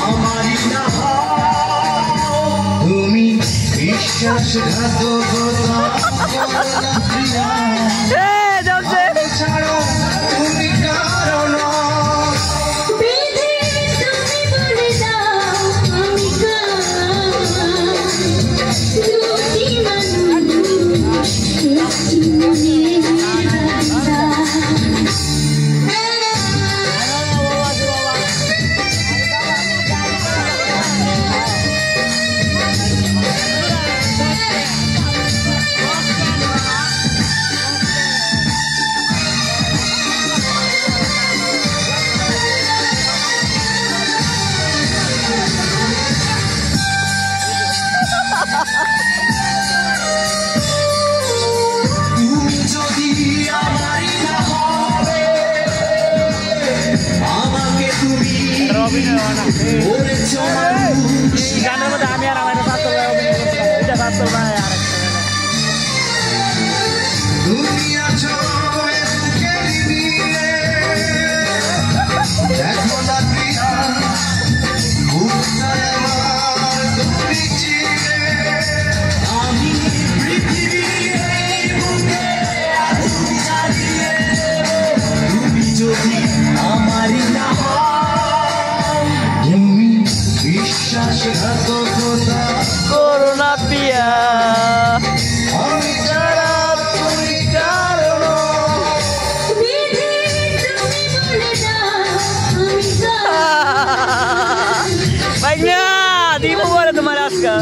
আমারই না তুমি বিশ্বাসঘাতকতা প্রিয়া ছাড়ো তুমি কারণ গানের মধ্যে আমি আর আমার এটা সাতল ভাই আর আমারই না তুমি বিশ্বাসঘাতকতা করোনা পিয়া আমি ছাড়া তুমি কারণ ভাই না দিব বলে তোমার আজকে